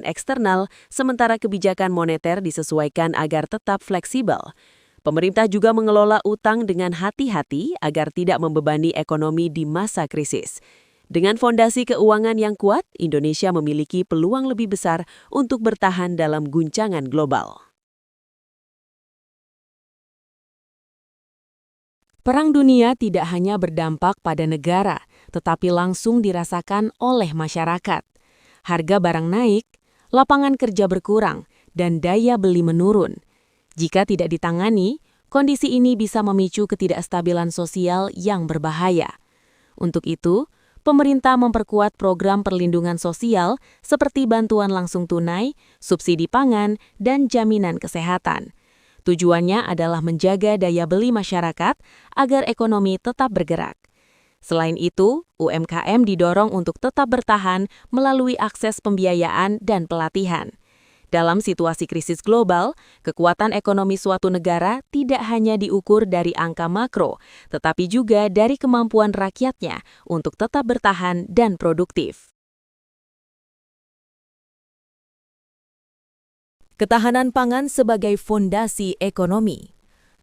eksternal, sementara kebijakan moneter disesuaikan agar tetap fleksibel. Pemerintah juga mengelola utang dengan hati-hati agar tidak membebani ekonomi di masa krisis. Dengan fondasi keuangan yang kuat, Indonesia memiliki peluang lebih besar untuk bertahan dalam guncangan global. Perang dunia tidak hanya berdampak pada negara, tetapi langsung dirasakan oleh masyarakat. Harga barang naik, lapangan kerja berkurang, dan daya beli menurun. Jika tidak ditangani, kondisi ini bisa memicu ketidakstabilan sosial yang berbahaya. Untuk itu, pemerintah memperkuat program perlindungan sosial seperti bantuan langsung tunai, subsidi pangan, dan jaminan kesehatan. Tujuannya adalah menjaga daya beli masyarakat agar ekonomi tetap bergerak. Selain itu, UMKM didorong untuk tetap bertahan melalui akses pembiayaan dan pelatihan. Dalam situasi krisis global, kekuatan ekonomi suatu negara tidak hanya diukur dari angka makro, tetapi juga dari kemampuan rakyatnya untuk tetap bertahan dan produktif. Ketahanan pangan sebagai fondasi ekonomi.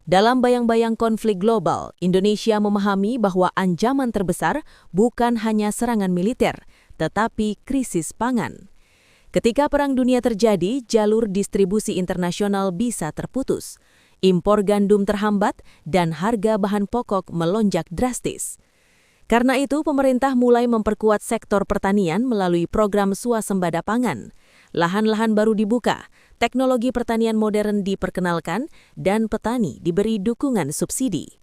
Dalam bayang-bayang konflik global, Indonesia memahami bahwa ancaman terbesar bukan hanya serangan militer, tetapi krisis pangan. Ketika Perang Dunia terjadi, jalur distribusi internasional bisa terputus, impor gandum terhambat, dan harga bahan pokok melonjak drastis. Karena itu, pemerintah mulai memperkuat sektor pertanian melalui program swasembada pangan. Lahan-lahan baru dibuka, teknologi pertanian modern diperkenalkan, dan petani diberi dukungan subsidi.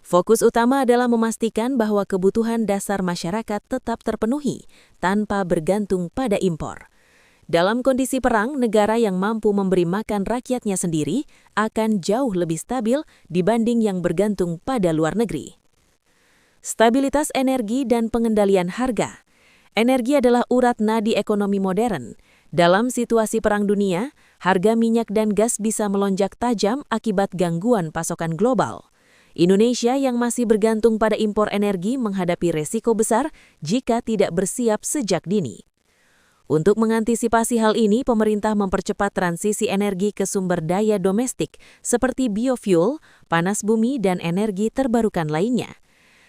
Fokus utama adalah memastikan bahwa kebutuhan dasar masyarakat tetap terpenuhi tanpa bergantung pada impor. Dalam kondisi perang, negara yang mampu memberi makan rakyatnya sendiri akan jauh lebih stabil dibanding yang bergantung pada luar negeri. Stabilitas energi dan pengendalian harga. Energi adalah urat nadi ekonomi modern. Dalam situasi perang dunia, harga minyak dan gas bisa melonjak tajam akibat gangguan pasokan global. Indonesia yang masih bergantung pada impor energi menghadapi resiko besar jika tidak bersiap sejak dini. Untuk mengantisipasi hal ini, pemerintah mempercepat transisi energi ke sumber daya domestik seperti biofuel, panas bumi, dan energi terbarukan lainnya.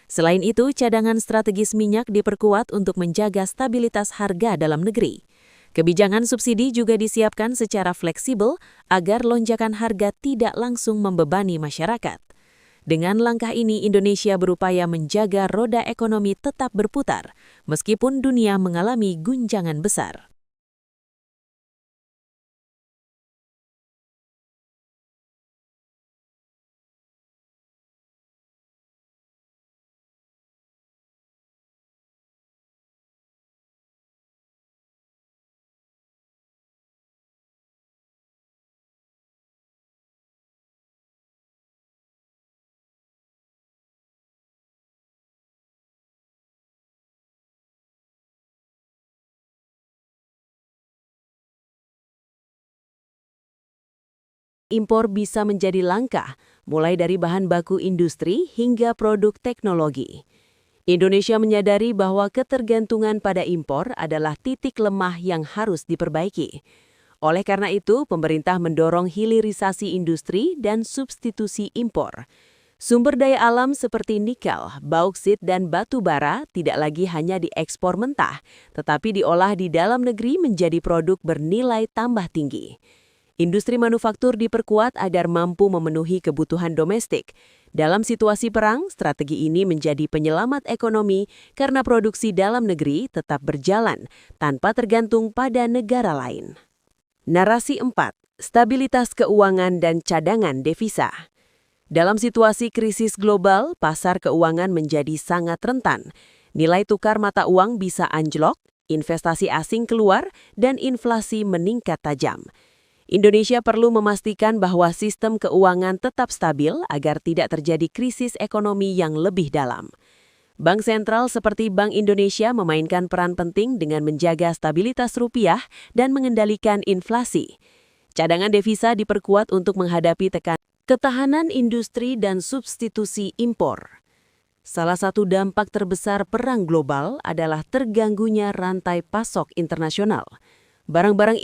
Selain itu, cadangan strategis minyak diperkuat untuk menjaga stabilitas harga dalam negeri. Kebijakan subsidi juga disiapkan secara fleksibel agar lonjakan harga tidak langsung membebani masyarakat. Dengan langkah ini, Indonesia berupaya menjaga roda ekonomi tetap berputar, meskipun dunia mengalami guncangan besar. Impor bisa menjadi langka, mulai dari bahan baku industri hingga produk teknologi. Indonesia menyadari bahwa ketergantungan pada impor adalah titik lemah yang harus diperbaiki. Oleh karena itu, pemerintah mendorong hilirisasi industri dan substitusi impor. Sumber daya alam seperti nikel, bauksit, dan batu bara tidak lagi hanya diekspor mentah, tetapi diolah di dalam negeri menjadi produk bernilai tambah tinggi. Industri manufaktur diperkuat agar mampu memenuhi kebutuhan domestik. Dalam situasi perang, strategi ini menjadi penyelamat ekonomi karena produksi dalam negeri tetap berjalan tanpa tergantung pada negara lain. Narasi 4. Stabilitas keuangan dan cadangan devisa. Dalam situasi krisis global, pasar keuangan menjadi sangat rentan. Nilai tukar mata uang bisa anjlok, investasi asing keluar, dan inflasi meningkat tajam. Indonesia perlu memastikan bahwa sistem keuangan tetap stabil agar tidak terjadi krisis ekonomi yang lebih dalam. Bank sentral seperti Bank Indonesia memainkan peran penting dengan menjaga stabilitas rupiah dan mengendalikan inflasi. Cadangan devisa diperkuat untuk menghadapi ketahanan industri dan substitusi impor. Salah satu dampak terbesar perang global adalah terganggunya rantai pasok internasional. Barang-barang